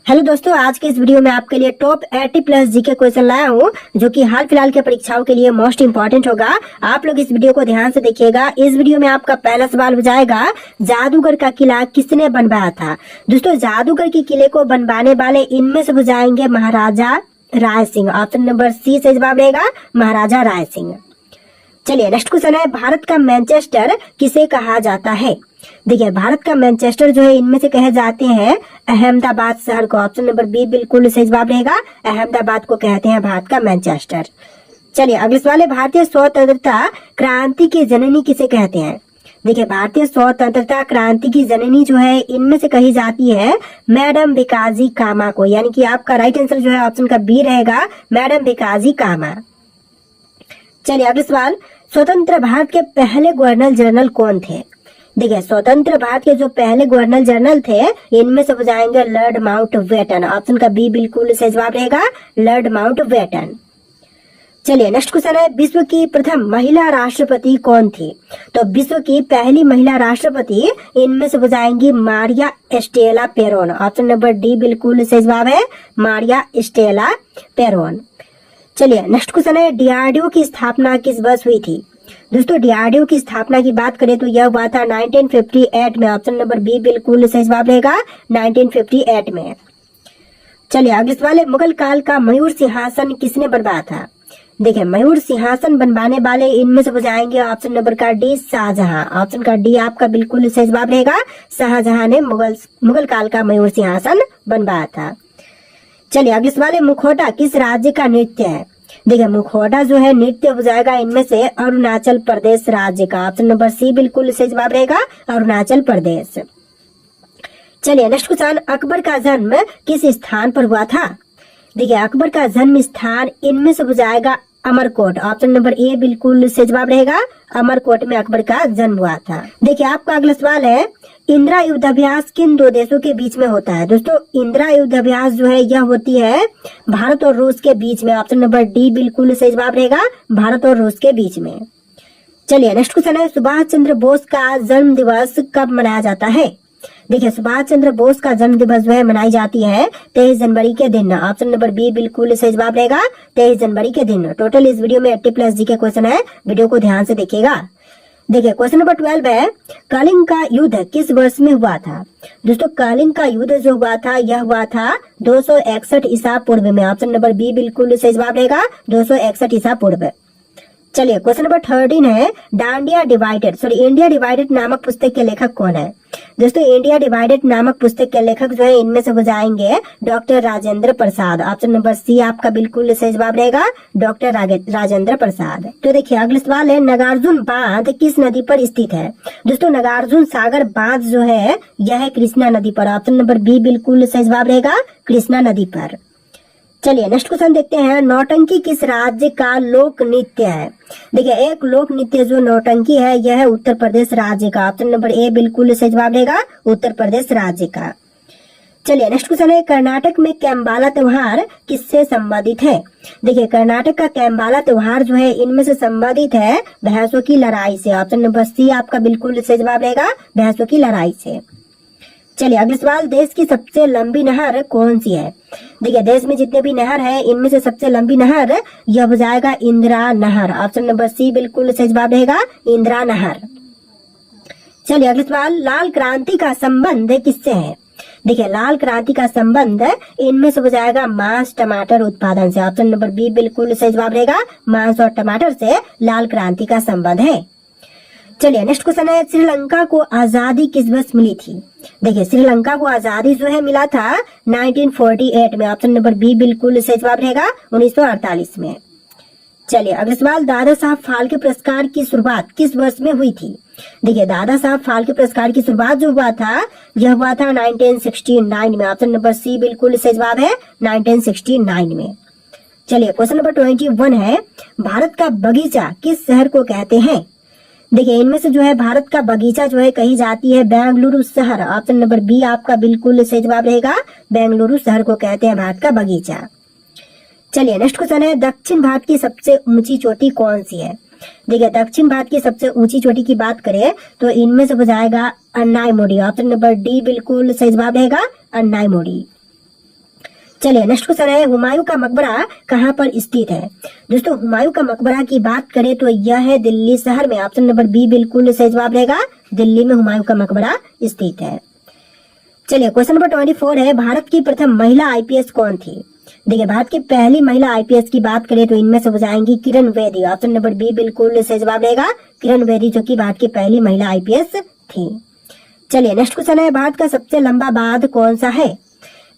Hello दोस्तों, आज के इस वीडियो में आपके लिए टॉप 80 प्लस जीके क्वेश्चन लाया हूँ जो कि हाल फिलहाल के परीक्षाओं के लिए मोस्ट इंपॉर्टेंट होगा। आप लोग इस वीडियो को ध्यान से देखिएगा। इस वीडियो में आपका पहला सवाल हो जाएगा, जादूगर का किला किसने बनवाया था। दोस्तों, जादूगर के किले को बनवाने वाले इनमें से हो जाएंगे महाराजा राय सिंह। ऑप्शन नंबर सी सही जवाब रहेगा, महाराजा राय सिंह। चलिए नेक्स्ट क्वेश्चन है, भारत का मैनचेस्टर किसे कहा जाता है। देखिए, भारत का मैनचेस्टर जो है इनमें से कहे जाते हैं अहमदाबाद शहर को। ऑप्शन नंबर बी बिल्कुल सही जवाब रहेगा, अहमदाबाद को कहते हैं भारत का मैनचेस्टर। चलिए अगले सवाल है, भारतीय स्वतंत्रता क्रांति की जननी किसे कहते हैं। देखिए, भारतीय स्वतंत्रता क्रांति की जननी जो है इनमें से कही जाती है मैडम भिकाजी कामा को। यानी कि आपका राइट आंसर जो है ऑप्शन का बी रहेगा, मैडम भिकाजी कामा। चलिए अगले सवाल, स्वतंत्र भारत के पहले गवर्नर जनरल कौन थे। देखिए, स्वतंत्र भारत के जो पहले गवर्नर जनरल थे इनमें से हो जाएंगे लॉर्ड माउंटबेटन। ऑप्शन का बी बिल्कुल सही जवाब रहेगा, लॉर्ड माउंटबेटन। चलिए नेक्स्ट क्वेश्चन है, विश्व की प्रथम महिला राष्ट्रपति कौन थी। तो विश्व की पहली महिला राष्ट्रपति इनमें से हो जाएंगी Maria Stella पेरोन। Option number D बिल्कुल सही जवाब है, मारिया स्टेला पेरोन। चलिए नेक्स्ट क्वेश्चन है, डीआरडीओ की स्थापना किस वर्ष हुई थी। दोस्तों, डीआरडीओ की स्थापना की बात करें तो यह हुआ था 1958 में। ऑप्शन नंबर बी बिल्कुल सही जवाब रहेगा, 1958 में। चलिए अगले सवाल है, मुगल काल का मयूर सिंहासन किसने बनवाया था। देखिए, मयूर सिंहासन बनवाने वाले इनमें से हो जाएंगे ऑप्शन नंबर का डी शाहजहां। ऑप्शन का डी आपका बिल्कुल सही जवाब रहेगा, शाहजहां ने मुगल काल का मयूर सिंहासन बनवाया था। चलिए अगले सवाल है, मुखौटा किस राज्य का नृत्य है। देखिए, मुखौटा जो है नृत्य हो जाएगा इनमें से अरुणाचल प्रदेश राज्य का। ऑप्शन नंबर सी बिल्कुल सही जवाब रहेगा, अरुणाचल प्रदेश। चलिए नेक्स्ट क्वेश्चन, अकबर का जन्म किस स्थान पर हुआ था। देखिए, अकबर का जन्म स्थान इनमें से हो जाएगा अमरकोट। ऑप्शन नंबर ए बिल्कुल सही जवाब रहेगा, अमरकोट में अकबर का जन्म हुआ था। देखिए, आपका अगला सवाल है, इंदिरा युद्धाभ्यास किन दो देशों के बीच में होता है। दोस्तों, इंदिरा युद्धाभ्यास जो है यह होती है भारत और रूस के बीच में। ऑप्शन नंबर डी बिल्कुल सही जवाब रहेगा, भारत और रूस के बीच में। चलिए नेक्स्ट क्वेश्चन है, सुभाष चंद्र बोस का जन्म दिवस कब मनाया जाता है। देखिए, सुभाष चंद्र बोस का जन्म दिवस जो है मनाई जाती है 23 जनवरी के दिन। ऑप्शन नंबर बी बिल्कुल सही जवाब रहेगा, 23 जनवरी के दिन। टोटल इस वीडियो में 80 प्लस जी के क्वेश्चन है, वीडियो को ध्यान से देखिएगा। देखिए, क्वेश्चन नंबर 12 है, कलिंग का युद्ध किस वर्ष में हुआ था। दोस्तों, कलिंग का युद्ध जो हुआ था यह हुआ था 261 ईसा पूर्व में। ऑप्शन नंबर बी बिल्कुल सही जवाब रहेगा, 261 ईसा पूर्व। चलिए क्वेश्चन नंबर 13 है, इंडिया डिवाइडेड नामक पुस्तक के लेखक कौन है। दोस्तों, इंडिया डिवाइडेड नामक पुस्तक के लेखक जो है इनमें से हो जाएंगे doctor Rajendra Prasad. Option number सी आपका बिल्कुल सही जवाब रहेगा, डॉक्टर राजेंद्र प्रसाद। तो देखिए अगला सवाल है, नागार्जुन बांध किस नदी पर स्थित है। दोस्तों, नागार्जुन सागर बांध जो है यह है कृष्णा नदी पर। ऑप्शन नंबर बी बिल्कुल सही जवाब रहेगा, कृष्णा नदी पर। चलिए नेक्स्ट क्वेश्चन देखते हैं, नौटंकी किस राज्य का लोक नृत्य है। देखिए, एक लोक नृत्य जो नौटंकी है यह है उत्तर प्रदेश राज्य का। ऑप्शन नंबर ए बिल्कुल सही जवाब रहेगा, उत्तर प्रदेश राज्य का। चलिए नेक्स्ट क्वेश्चन है, कर्नाटक में कैम्बाला त्योहार किससे संबंधित है। देखिए, कर्नाटक का कैम्बाला त्योहार जो है इनमें से संबंधित है भैंसों की लड़ाई से। ऑप्शन नंबर सी आपका बिल्कुल सही जवाब रहेगा, भैंसों की लड़ाई से। चलिए अगले सवाल, देश की सबसे लंबी नहर कौन सी है। देखिए, देश में जितने भी नहर है इनमें से सबसे लंबी नहर यह हो जाएगा इंदिरा नहर। ऑप्शन नंबर सी बिल्कुल सही जवाब रहेगा, इंदिरा नहर। चलिए अगले सवाल, लाल क्रांति का संबंध किससे है। देखिए, लाल क्रांति का संबंध इनमें से हो जाएगा मांस टमाटर उत्पादन से। ऑप्शन नंबर बी बिल्कुल सही जवाब रहेगा, मांस और टमाटर से लाल क्रांति का संबंध है। चलिए नेक्स्ट क्वेश्चन है, श्रीलंका को आजादी किस वर्ष मिली थी। देखिए, श्रीलंका को आजादी जो है मिला था 1948 में। ऑप्शन नंबर बी बिल्कुल सही जवाब रहेगा, 1948 में। चलिए अगले सवाल, दादा साहब फाल्के पुरस्कार की शुरुआत किस वर्ष में हुई थी। देखिए, दादा साहब फाल्के पुरस्कार की शुरुआत जो हुआ था यह हुआ था 1969 में। ऑप्शन नंबर सी बिल्कुल सही जवाब है, 1969 में। चलिए क्वेश्चन नंबर 21 है, भारत का बगीचा किस शहर को कहते हैं। देखिए, इनमें से जो है भारत का बगीचा जो है कही जाती है बेंगलुरु शहर। ऑप्शन नंबर बी आपका बिल्कुल सही जवाब रहेगा, बेंगलुरु शहर को कहते हैं भारत का बगीचा। चलिए नेक्स्ट क्वेश्चन है, दक्षिण भारत की सबसे ऊंची चोटी कौन सी है। देखिए, दक्षिण भारत की सबसे ऊंची चोटी की बात करें तो इनमें से हो जाएगा अन्नाईमोडी। ऑप्शन नंबर डी बिल्कुल सही जवाब रहेगा, अन्नाईमोडी। चलिए नेक्स्ट क्वेश्चन है, हुमायूं का मकबरा कहाँ पर स्थित है। दोस्तों हुमायूं का मकबरा की बात करें तो यह है दिल्ली शहर में। ऑप्शन नंबर बी बिल्कुल सही जवाब रहेगा, दिल्ली में हुमायूं का मकबरा स्थित है। चलिए क्वेश्चन नंबर 24 है, भारत की प्रथम महिला आईपीएस कौन थी। देखिए भारत की पहली महिला आईपीएस की बात करें तो इनमें से हो जाएंगी Kiran Bedi. Option number b बिल्कुल सही जवाब रहेगा, किरण बेदी जो कि भारत की पहली महिला आईपीएस थी। चलिए नेक्स्ट क्वेश्चन है, भारत का सबसे लंबा बांध कौन सा है।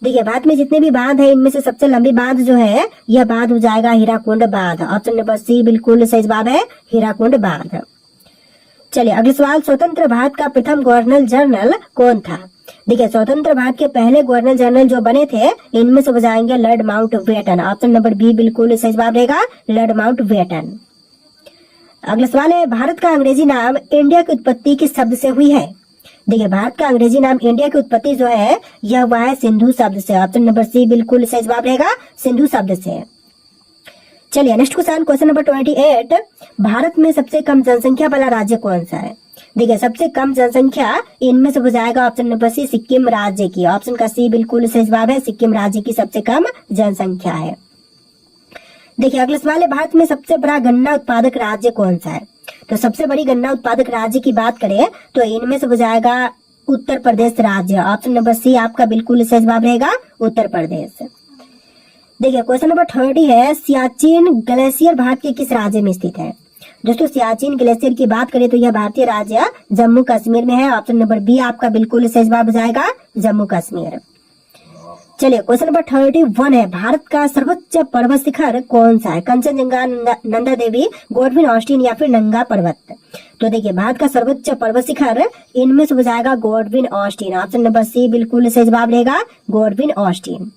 देखिए भारत में जितने भी बांध है इनमें से सबसे लंबी बांध जो है यह बांध हो जाएगा हीराकुंड बांध। ऑप्शन नंबर सी बिल्कुल सही जवाब है, हीराकुंड बांध। चलिए अगला सवाल, स्वतंत्र भारत का प्रथम गवर्नर जनरल कौन था। देखिए स्वतंत्र भारत के पहले गवर्नर जनरल जो बने थे इनमें से हो जाएंगे Lord Mountbatten. Option number b बिल्कुल सही जवाब रहेगा, लॉर्ड माउंटबेटन। अगला सवाल है, भारत का अंग्रेजी नाम इंडिया की उत्पत्ति किस शब्द से हुई है। देखिए भारत का अंग्रेजी नाम इंडिया की उत्पत्ति जो है यह हुआ है सिंधु शब्द से। ऑप्शन नंबर सी बिल्कुल सही जवाब रहेगा, सिंधु शब्द से। चलिए नेक्स्ट क्वेश्चन नंबर 28, भारत में सबसे कम जनसंख्या वाला राज्य कौन सा है। देखिए सबसे कम जनसंख्या इनमें से हो जाएगा ऑप्शन नंबर सी सिक्किम राज्य की। ऑप्शन का सी बिल्कुल सही जवाब है, सिक्किम राज्य की सबसे कम जनसंख्या है। देखिए अगला सवाल है, भारत में सबसे बड़ा गन्ना उत्पादक राज्य कौन सा है। तो सबसे बड़ी गन्ना उत्पादक राज्य की बात करें तो इनमें से हो जाएगा उत्तर प्रदेश राज्य। ऑप्शन नंबर सी आपका बिल्कुल सही जवाब रहेगा, उत्तर प्रदेश। देखिए क्वेश्चन नंबर 30 है, सियाचिन ग्लेशियर भारत के किस राज्य में स्थित है। दोस्तों सियाचिन ग्लेशियर की बात करें तो यह भारतीय राज्य जम्मू कश्मीर में है। ऑप्शन नंबर बी आपका बिल्कुल सही जवाब हो जाएगा, जम्मू कश्मीर। चलिए क्वेश्चन नंबर 31 है, भारत का सर्वोच्च पर्वत शिखर कौन सा है। कंचनजंगा, नंदा देवी, गॉडविन ऑस्टिन या फिर नंगा पर्वत। तो देखिए भारत का सर्वोच्च पर्वत शिखर इनमें से हो जाएगा Godwin Austen. Option number c बिल्कुल सही जवाब रहेगा, गॉडविन ऑस्टिन।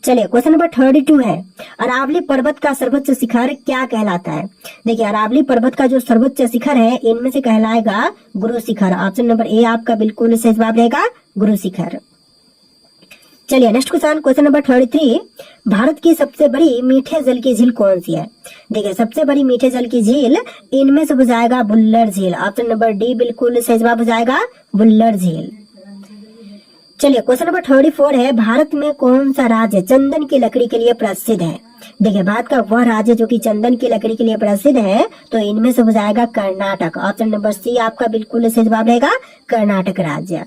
चलिए क्वेश्चन नंबर 32 है, अरावली पर्वत का सर्वोच्च शिखर क्या कहलाता है। देखिए अरावली पर्वत का जो सर्वोच्च शिखर है इनमें से कहलाएगा Guru Shikhar. Option number A आपका बिल्कुल सही जवाब रहेगा, गुरु शिखर। चलिए नेक्स्ट क्वेश्चन नंबर 33, भारत की सबसे बड़ी मीठे जल की झील कौन सी है। देखिए सबसे बड़ी मीठे जल की झील इनमें से हो जाएगा बुल्लर झील। ऑप्शन नंबर डी बिल्कुल सही जवाब हो जाएगा, बुल्लर झील। चलिए क्वेश्चन नंबर 34 है, भारत में कौन सा राज्य चंदन की लकड़ी के लिए प्रसिद्ध है। देखिए भारत का वह राज्य जो कि चंदन की लकड़ी के लिए प्रसिद्ध है तो इनमें से हो जाएगा कर्नाटक। ऑप्शन नंबर सी आपका बिल्कुल सही जवाब रहेगा, कर्नाटक राज्य।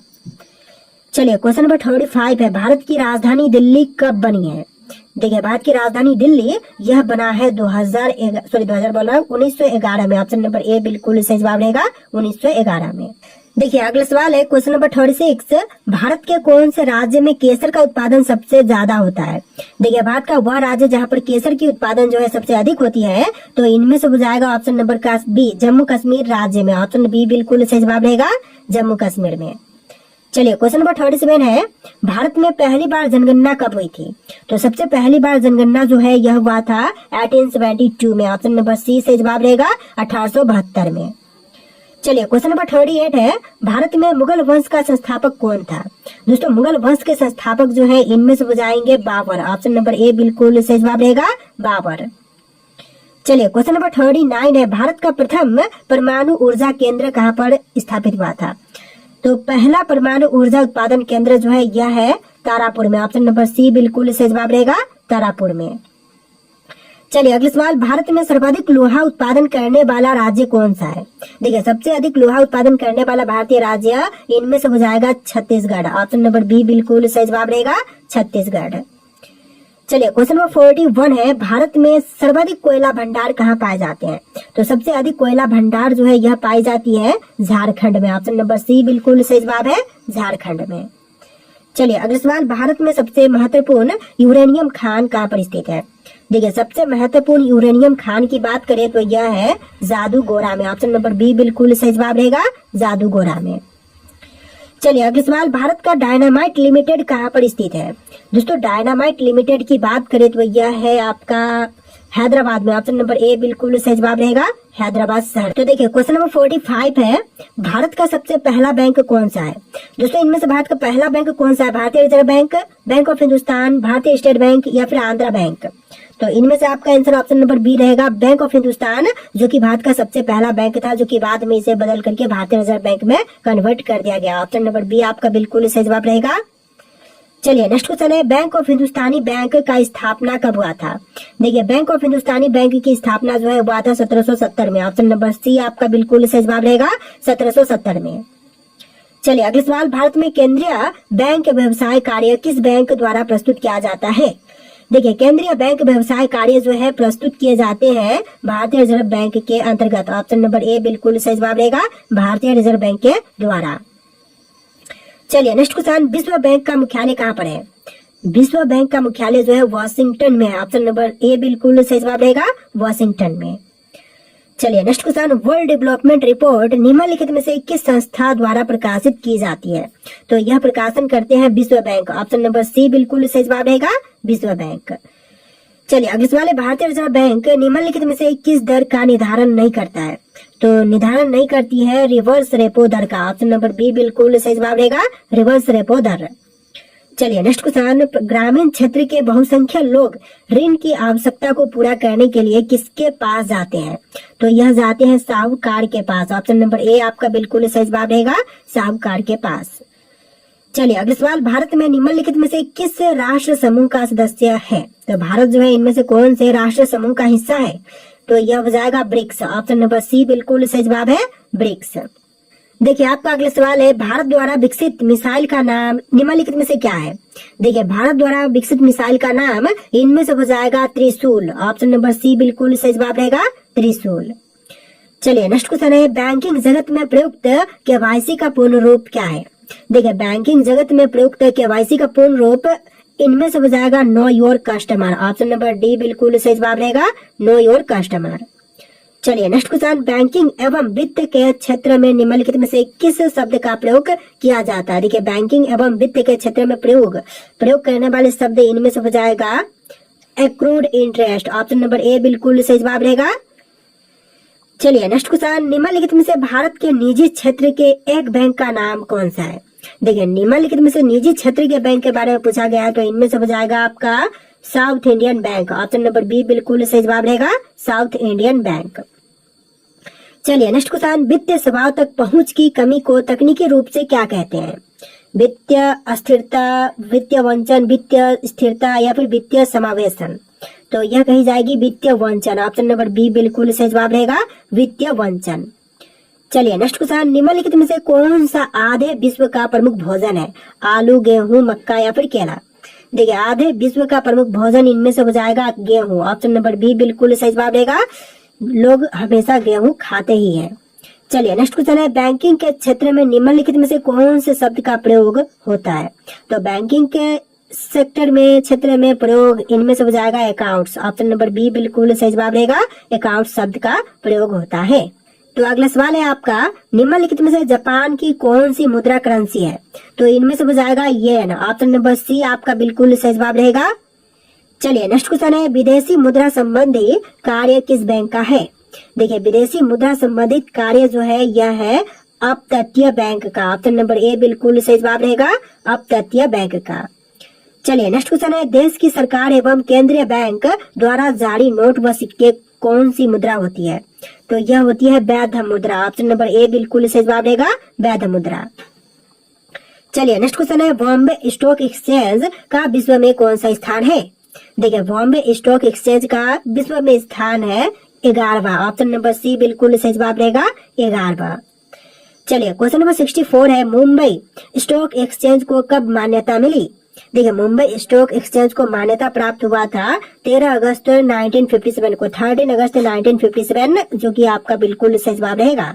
चलिए क्वेश्चन नंबर 35 है, भारत की राजधानी दिल्ली कब बनी है। देखिए भारत की राजधानी दिल्ली यह बना है 1911 में। ऑप्शन नंबर ए बिल्कुल सही जवाब रहेगा, 1911 में। देखिए अगला सवाल है क्वेश्चन नंबर 36, भारत के कौन से राज्य में केसर का उत्पादन सबसे ज्यादा होता है। देखिए भारत का वह राज्य जहाँ पर केसर की उत्पादन जो है सबसे अधिक होती है तो इनमें से हो जाएगा ऑप्शन नंबर का बी जम्मू कश्मीर राज्य में। ऑप्शन बी बिल्कुल सही जवाब रहेगा, जम्मू कश्मीर में। चलिए क्वेश्चन नंबर 37 है, भारत में पहली बार जनगणना कब हुई थी। तो सबसे पहली बार जनगणना जो है यह हुआ था 1872 में। ऑप्शन नंबर सी से जवाब रहेगा 1872 में। चलिए क्वेश्चन नंबर 38 है, भारत में मुगल वंश का संस्थापक कौन था। दोस्तों मुगल वंश के संस्थापक जो है इनमें से हो जाएंगे बाबर। ऑप्शन नंबर ए बिल्कुल सही जवाब रहेगा, बाबर। चलिए क्वेश्चन नंबर 39 है, भारत का प्रथम परमाणु ऊर्जा केंद्र कहाँ पर स्थापित हुआ था। तो पहला परमाणु ऊर्जा उत्पादन केंद्र जो है यह है तारापुर में। ऑप्शन नंबर सी बिल्कुल सही जवाब रहेगा, तारापुर में। चलिए अगला सवाल, भारत में सर्वाधिक लोहा उत्पादन करने वाला राज्य कौन सा है। देखिए सबसे अधिक लोहा उत्पादन करने वाला भारतीय राज्य इनमें से हो जाएगा छत्तीसगढ़। ऑप्शन नंबर बी बिल्कुल सही जवाब रहेगा, छत्तीसगढ़। चलिए क्वेश्चन नंबर 41 है, भारत में सर्वाधिक कोयला भंडार कहाँ पाए जाते हैं। तो सबसे अधिक कोयला भंडार जो है यह पाई जाती है झारखंड में। ऑप्शन नंबर सी बिल्कुल सही जवाब है, झारखंड में। चलिए अगला सवाल, भारत में सबसे महत्वपूर्ण यूरेनियम खान कहाँ पर स्थित है। देखिए सबसे महत्वपूर्ण यूरेनियम खान की बात करें तो यह है जादूगोरा में। ऑप्शन नंबर बी बिल्कुल सही जवाब रहेगा, जादूगोरा में। चलिए अगला सवाल, भारत का डायनामाइट लिमिटेड कहाँ पर स्थित है। दोस्तों डायनामाइट लिमिटेड की बात करें तो यह है आपका हैदराबाद में। ऑप्शन नंबर ए बिल्कुल सही जवाब रहेगा, हैदराबाद शहर। तो देखिए क्वेश्चन नंबर 45 है, भारत का सबसे पहला बैंक कौन सा है। दोस्तों इनमें से भारत का पहला बैंक कौन सा है, भारतीय reserve bank, bank of Hindustan, भारतीय स्टेट बैंक या फिर आंध्रा बैंक। तो इनमें से आपका आंसर ऑप्शन नंबर बी रहेगा, बैंक ऑफ हिंदुस्तान, जो कि भारत का सबसे पहला बैंक था, जो कि बाद में इसे बदल करके भारतीय रिजर्व बैंक में कन्वर्ट कर दिया गया। ऑप्शन नंबर बी आपका बिल्कुल सही जवाब रहेगा। चलिए नेक्स्ट क्वेश्चन है, बैंक ऑफ हिंदुस्तानी बैंक का स्थापना कब हुआ था? देखिए बैंक ऑफ हिंदुस्तानी बैंक की स्थापना जो है हुआ था 1770 में। ऑप्शन नंबर सी आपका बिल्कुल सही जवाब रहेगा, 1770 में। चलिए अगला सवाल, भारत में केंद्रीय बैंक व्यवसाय कार्य किस बैंक द्वारा प्रस्तुत किया जाता है? देखिए केंद्रीय बैंक व्यवसाय कार्य जो है प्रस्तुत किए जाते हैं भारतीय रिजर्व बैंक के अंतर्गत। ऑप्शन नंबर ए बिल्कुल सही जवाब रहेगा, भारतीय रिजर्व बैंक के द्वारा। चलिए नेक्स्ट क्वेश्चन, विश्व बैंक का मुख्यालय कहाँ पर है? विश्व बैंक का मुख्यालय जो है वॉशिंगटन में है। ऑप्शन नंबर ए बिल्कुल सही जवाब रहेगा, वॉशिंगटन में। चलिए next question, world development report निम्नलिखित में से किस संस्था द्वारा प्रकाशित की जाती है? तो यह प्रकाशन करते हैं विश्व बैंक। ऑप्शन नंबर सी बिल्कुल सही जवाब रहेगा, विश्व बैंक। चलिए अगले सवाल है, भारतीय रिजर्व बैंक निम्नलिखित में से किस दर का निर्धारण नहीं करता है? तो निर्धारण नहीं करती है रिवर्स रेपो दर का। ऑप्शन नंबर बी बिल्कुल सही जवाब रहेगा, रिवर्स रेपो दर। चलिए नेक्स्ट क्वेश्चन, ग्रामीण क्षेत्र के बहुसंख्यक लोग ऋण की आवश्यकता को पूरा करने के लिए किसके पास जाते हैं? तो यह जाते हैं साहूकार के पास। ऑप्शन नंबर ए आपका बिल्कुल सही जवाब रहेगा, साहूकार के पास। चलिए अगला सवाल, भारत में निम्नलिखित में से किस राष्ट्र समूह का सदस्य है? तो भारत जो है इनमें से कौन से राष्ट्र समूह का हिस्सा है? तो यह हो जाएगा ब्रिक्स। ऑप्शन नंबर सी बिल्कुल सही जवाब है, ब्रिक्स। देखिए आपका अगला सवाल है, भारत द्वारा विकसित मिसाइल का नाम निम्नलिखित में से क्या है? देखिए भारत द्वारा विकसित मिसाइल का नाम इनमें से हो जाएगा त्रिशूल। ऑप्शन नंबर सी बिल्कुल सही जवाब रहेगा, त्रिशूल। चलिए नेक्स्ट क्वेश्चन है, बैंकिंग जगत में प्रयुक्त केवाईसी का पूर्ण रूप क्या है? देखिए बैंकिंग जगत में प्रयुक्त केवाईसी का पूर्ण रूप इनमें से हो जाएगा know your customer. Option number D बिल्कुल सही जवाब रहेगा, नो योर कस्टमर। चलिए नेक्स्ट क्वेश्चन, बैंकिंग एवं वित्त के क्षेत्र में निम्नलिखित में से किस शब्द का प्रयोग किया जाता है? देखिए बैंकिंग एवं वित्त के क्षेत्र में प्रयोग करने वाले शब्द इनमें से हो जाएगा accrued interest. Option number A बिल्कुल सही जवाब रहेगा। चलिए नेक्स्ट क्वेश्चन, निम्नलिखित में से भारत के निजी क्षेत्र के एक बैंक का नाम कौन सा है? देखिए निम्नलिखित में से निजी क्षेत्र के बैंक के बारे में पूछा गया है, तो इनमें से हो जाएगा आपका South Indian Bank. Option number b बिल्कुल सही जवाब रहेगा, साउथ इंडियन बैंक। चलिए नेक्स्ट क्वेश्चन, वित्तीय स्वभाव तक पहुंच की कमी को तकनीकी रूप से क्या कहते हैं? वित्तीय अस्थिरता, वित्तीय वंचन, वित्तीय स्थिरता या फिर वित्तीय समावेशन? तो यह कही जाएगी वित्तीय वंचन। ऑप्शन नंबर बी बिल्कुल सही जवाब रहेगा, वित्तीय वंचन। चलिए नेक्स्ट क्वेश्चन, निम्नलिखित में से कौन सा आधे विश्व का प्रमुख भोजन है? आलू, गेहूं, मक्का या फिर केला? देखिए आधे विश्व का प्रमुख भोजन इनमें से हो जाएगा गेहूं। ऑप्शन नंबर बी बिल्कुल सही जवाब रहेगा, लोग हमेशा गेहूं खाते ही हैं। चलिए नेक्स्ट क्वेश्चन है, बैंकिंग के क्षेत्र में निम्नलिखित में से कौन से शब्द का प्रयोग होता है? तो बैंकिंग के सेक्टर में क्षेत्र में प्रयोग इनमें से हो जाएगा अकाउंट्स। ऑप्शन नंबर बी बिल्कुल सही जवाब रहेगा, अकाउंट्स शब्द का प्रयोग होता है। तो अगला सवाल है आपका, निम्नलिखित में से जापान की कौन सी मुद्रा करेंसी है? तो इनमें से हो जाएगा येन। ऑप्शन नंबर सी आपका बिल्कुल सही जवाब रहेगा। चलिए नेक्स्ट क्वेश्चन है, विदेशी मुद्रा संबंधी कार्य किस बैंक का है? देखिए विदेशी मुद्रा संबंधित कार्य जो है यह है अपतटीय बैंक का। ऑप्शन नंबर ए बिल्कुल सही जवाब रहेगा, अपतटीय बैंक का। चलिए नेक्स्ट क्वेश्चन है, देश की सरकार एवं केंद्रीय बैंक द्वारा जारी नोट व सिक्के कौन सी मुद्रा होती है? तो यह होती है वैध मुद्रा। ऑप्शन नंबर ए बिल्कुल सही जवाब रहेगा, वैध मुद्रा। चलिए नेक्स्ट क्वेश्चन है, बॉम्बे स्टॉक एक्सचेंज का विश्व में कौन सा स्थान है? देखिए बॉम्बे स्टॉक एक्सचेंज का विश्व में स्थान है 11वां। ऑप्शन नंबर सी बिल्कुल सही जवाब रहेगा, 11वां। चलिए क्वेश्चन नंबर 64 है, मुंबई स्टॉक एक्सचेंज को कब मान्यता मिली? देखिए मुंबई स्टॉक एक्सचेंज को मान्यता प्राप्त हुआ था 13 अगस्त 1957 को, 13 अगस्त 1957, जो कि आपका बिल्कुल सही जवाब रहेगा।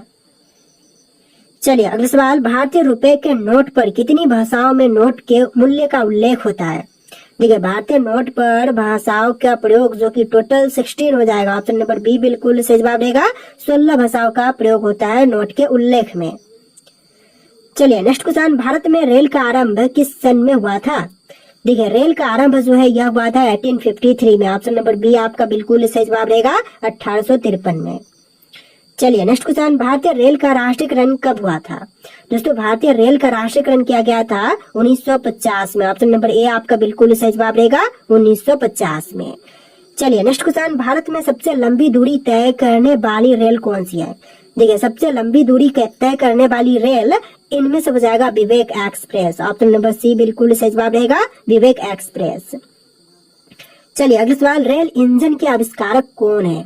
चलिए अगला सवाल, भारतीय रुपए के नोट पर कितनी भाषाओं में नोट के मूल्य का उल्लेख होता है? देखिए भारतीय नोट पर भाषाओं का प्रयोग जो कि टोटल 16 हो जाएगा। ऑप्शन नंबर बी बिल्कुल सही जवाब रहेगा, 16 भाषाओं का प्रयोग होता है नोट के उल्लेख में। चलिए नेक्स्ट क्वेश्चन, भारत में रेल का आरंभ किस सन में हुआ था? देखिए रेल का आरंभ जो है यह हुआ था 1853 में। ऑप्शन नंबर बी आपका बिल्कुल सही जवाब रहेगा, 1853 में। चलिए नेक्स्ट क्वेश्चन, भारतीय रेल का राष्ट्रीयकरण कब हुआ था? दोस्तों भारतीय रेल का राष्ट्रीयकरण किया गया था 1950 में। ऑप्शन नंबर ए आपका बिल्कुल सही जवाब रहेगा, 1950 में। चलिए नेक्स्ट क्वेश्चन, भारत में सबसे लंबी दूरी तय करने वाली रेल कौन सी है? देखिए सबसे लंबी दूरी तय करने वाली रेल इनमें से हो जाएगा विवेक एक्सप्रेस। ऑप्शन नंबर सी बिल्कुल सही जवाब रहेगा, विवेक एक्सप्रेस। चलिए अगला सवाल, रेल इंजन के आविष्कारक कौन है?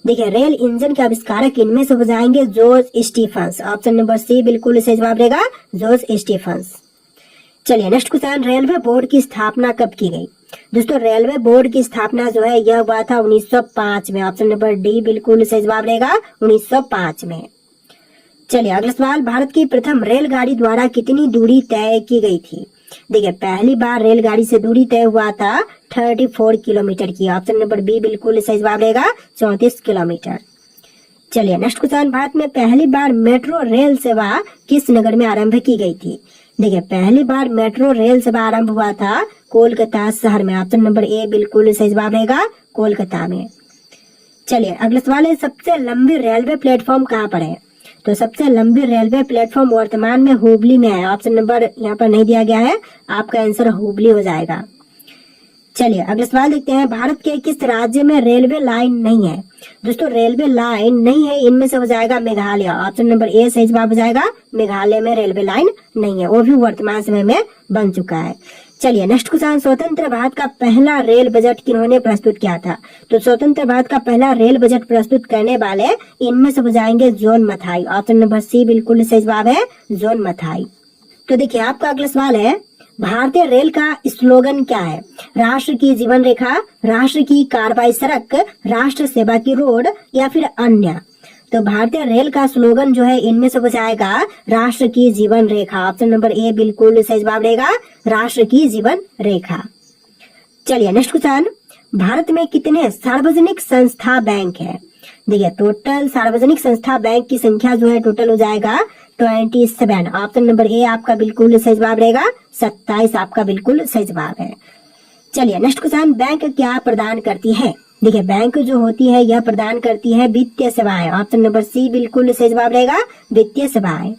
देखिए रेल इंजन के आविष्कारक इनमें से हो जाएंगे George Stephens. Option number c बिल्कुल सही जवाब रहेगा, जॉर्ज स्टीफंस। चलिए नेक्स्ट क्वेश्चन, रेलवे बोर्ड की स्थापना कब की गई? दोस्तों रेलवे बोर्ड की स्थापना जो है यह हुआ था 1905 में। ऑप्शन नंबर डी बिल्कुल सही जवाब रहेगा, 1905 में। चलिए अगला सवाल, भारत की प्रथम रेलगाड़ी द्वारा कितनी दूरी तय की गई थी? देखिए पहली बार रेलगाड़ी से दूरी तय हुआ था 34 किलोमीटर की। ऑप्शन नंबर बी बिल्कुल सही जवाब रहेगा, 34 किलोमीटर। चलिए नेक्स्ट क्वेश्चन, भारत में पहली बार मेट्रो रेल सेवा किस नगर में आरंभ की गई थी? देखिए पहली बार मेट्रो रेल सेवा आरंभ हुआ था कोलकाता शहर में। ऑप्शन नंबर ए बिल्कुल सही जवाब रहेगा, कोलकाता में। चलिए अगला सवाल है, सबसे लंबी रेलवे प्लेटफॉर्म कहाँ पर है? तो सबसे लंबी रेलवे प्लेटफॉर्म वर्तमान में हुबली में है। ऑप्शन नंबर यहाँ पर नहीं दिया गया है, आपका आंसर हुबली हो जाएगा। चलिए अगला सवाल देखते हैं, भारत के किस राज्य में रेलवे लाइन नहीं है? दोस्तों रेलवे लाइन नहीं है, इनमें से हो जाएगा मेघालय। ऑप्शन नंबर ए सही जवाब हो जाएगा, मेघालय में रेलवे लाइन नहीं है, वो भी वर्तमान समय में बन चुका है। चलिए नेक्स्ट क्वेश्चन, स्वतंत्र भारत का पहला रेल बजट किन्होंने प्रस्तुत किया था? तो स्वतंत्र भारत का पहला रेल बजट प्रस्तुत करने वाले इनमें से हो जाएंगे John Mathai. Option number c बिल्कुल सही जवाब है, जॉन मथाई। तो देखिए आपका अगला सवाल है, भारतीय रेल का स्लोगन क्या है? राष्ट्र की जीवन रेखा, राष्ट्र की कार्रवाई सड़क, राष्ट्र सेवा की रोड या फिर अन्य? तो भारतीय रेल का स्लोगन जो है इनमें से हो जाएगा राष्ट्र की जीवन रेखा। ऑप्शन नंबर ए बिल्कुल सही जवाब रहेगा, राष्ट्र की जीवन रेखा। चलिए नेक्स्ट क्वेश्चन, भारत में कितने सार्वजनिक संस्था बैंक है? देखिए टोटल सार्वजनिक संस्था बैंक की संख्या जो है टोटल हो जाएगा 27। ऑप्शन नंबर ए आपका बिल्कुल सही जवाब रहेगा, 27 आपका बिल्कुल सही जवाब है। चलिए नेक्स्ट क्वेश्चन, बैंक क्या प्रदान करती है? देखिए बैंक जो होती है यह प्रदान करती है वित्तीय सेवाएं। ऑप्शन नंबर सी बिल्कुल सही जवाब रहेगा, वित्तीय सेवाएं।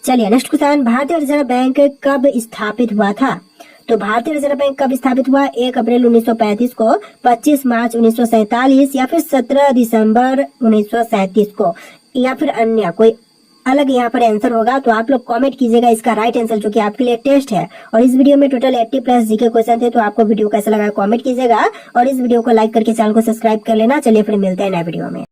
चलिए नेक्स्ट क्वेश्चन, भारतीय रिजर्व बैंक कब स्थापित हुआ था? तो भारतीय रिजर्व बैंक कब स्थापित हुआ? 1 अप्रैल 1935 को, 25 मार्च 1947 या फिर 17 दिसंबर 1937 को, या फिर अन्य कोई अलग यहाँ पर आंसर होगा। तो आप लोग कमेंट कीजिएगा इसका राइट आंसर, जो कि आपके लिए टेस्ट है। और इस वीडियो में टोटल 80+ जीके क्वेश्चन थे। तो आपको वीडियो कैसा लगा कमेंट कीजिएगा और इस वीडियो को लाइक करके चैनल को सब्सक्राइब कर लेना। चलिए फिर मिलते हैं नए वीडियो में।